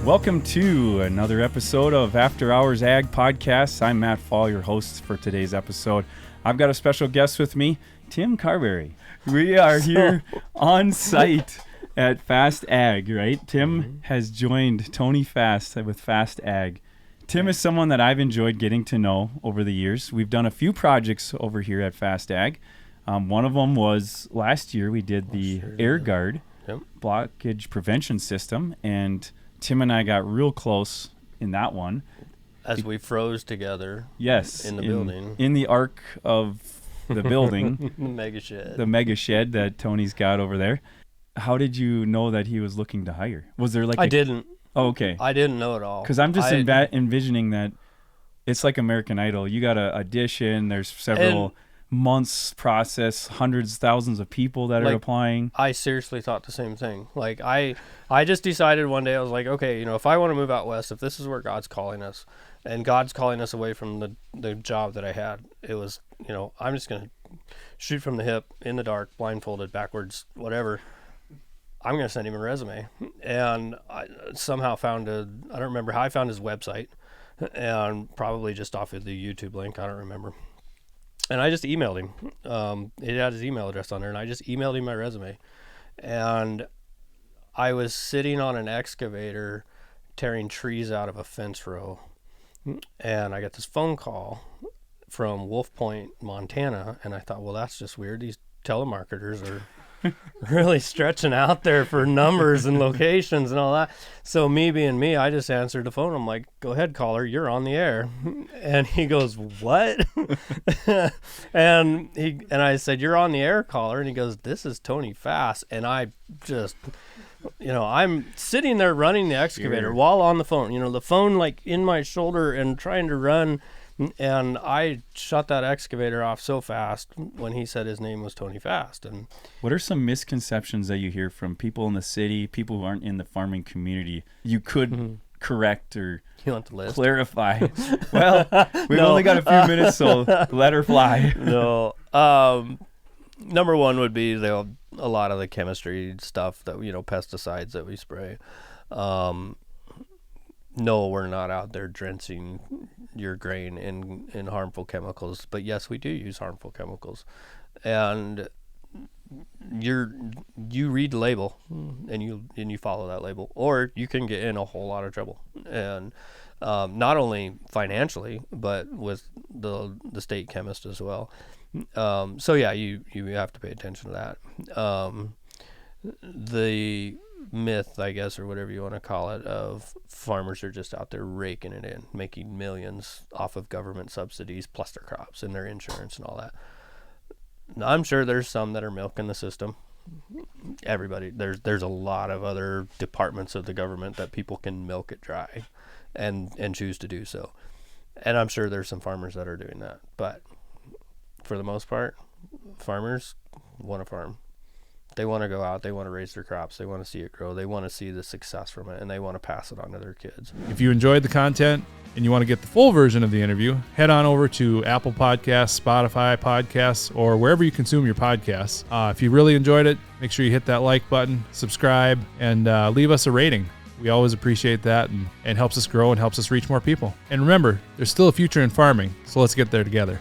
Welcome to another episode of After Hours Ag Podcast. I'm Matt Fall, your host for today's episode. I've got a special guest with me, Tim Carberry. We are here on site at Fast Ag, right? Tim has joined Tony Fast with Fast Ag. Tim is someone that I've enjoyed getting to know over the years. We've done a few projects over here at Fast Ag. One of them was last year we did the Air Guard blockage prevention system, and Tim and I got real close in that one. As we froze together. Yes. In the building. In the arc of the building. The mega shed that Tony's got over there. How did you know that he was looking to hire? Was there like I didn't. Oh, okay. I didn't know at all. Because I'm just envisioning that it's like American Idol. You got to audition. There's several months process, hundreds, thousands of people that are applying. I seriously thought the same thing. Like I just decided one day, I was like, okay, if I want to move out west, if this is where God's calling us, and God's calling us away from the job that I had, it was, I'm just going to shoot from the hip, in the dark, blindfolded, backwards, whatever. I'm going to send him a resume. And I somehow found I don't remember how I found his website, and probably just off of the YouTube link. I don't remember. And I just emailed him. It had his email address on there, and I just emailed him my resume. And I was sitting on an excavator tearing trees out of a fence row, and I got this phone call from Wolf Point, Montana, and I thought, well, that's just weird. These telemarketers are really stretching out there for numbers and locations and all that. So me being me, I just answered the phone. I'm like, go ahead, caller, you're on the air. And he goes, what? and I said, you're on the air, caller. And he goes, this is Tony Fast. And I just, I'm sitting there running the excavator while on the phone, the phone like in my shoulder and trying to run. And I shut that excavator off so fast when he said his name was Tony Fast. And what are some misconceptions that you hear from people in the city, people who aren't in the farming community, you could correct or clarify? Well, we've only got a few minutes, so let her fly. No. Number one would be a lot of the chemistry stuff that, pesticides that we spray. No, we're not out there drenching your grain in harmful chemicals, but yes, we do use harmful chemicals. And you read the label and you follow that label, or you can get in a whole lot of trouble. And not only financially, but with the state chemist as well. So yeah, you have to pay attention to that. The myth, I guess, or whatever you want to call it, of farmers are just out there raking it in, making millions off of government subsidies plus their crops and their insurance and all that. Now, I'm sure there's some that are milking the system. Everybody, there's a lot of other departments of the government that people can milk it dry and choose to do so. And I'm sure there's some farmers that are doing that. But for the most part, farmers want to farm. They want to go out, they want to raise their crops, they want to see it grow, they want to see the success from it, and they want to pass it on to their kids. If you enjoyed the content and you want to get the full version of the interview, head on over to Apple Podcasts, Spotify Podcasts, or wherever you consume your podcasts. If you really enjoyed it, make sure you hit that like button, subscribe, and leave us a rating. We always appreciate that and helps us grow and helps us reach more people. And remember, there's still a future in farming, so let's get there together.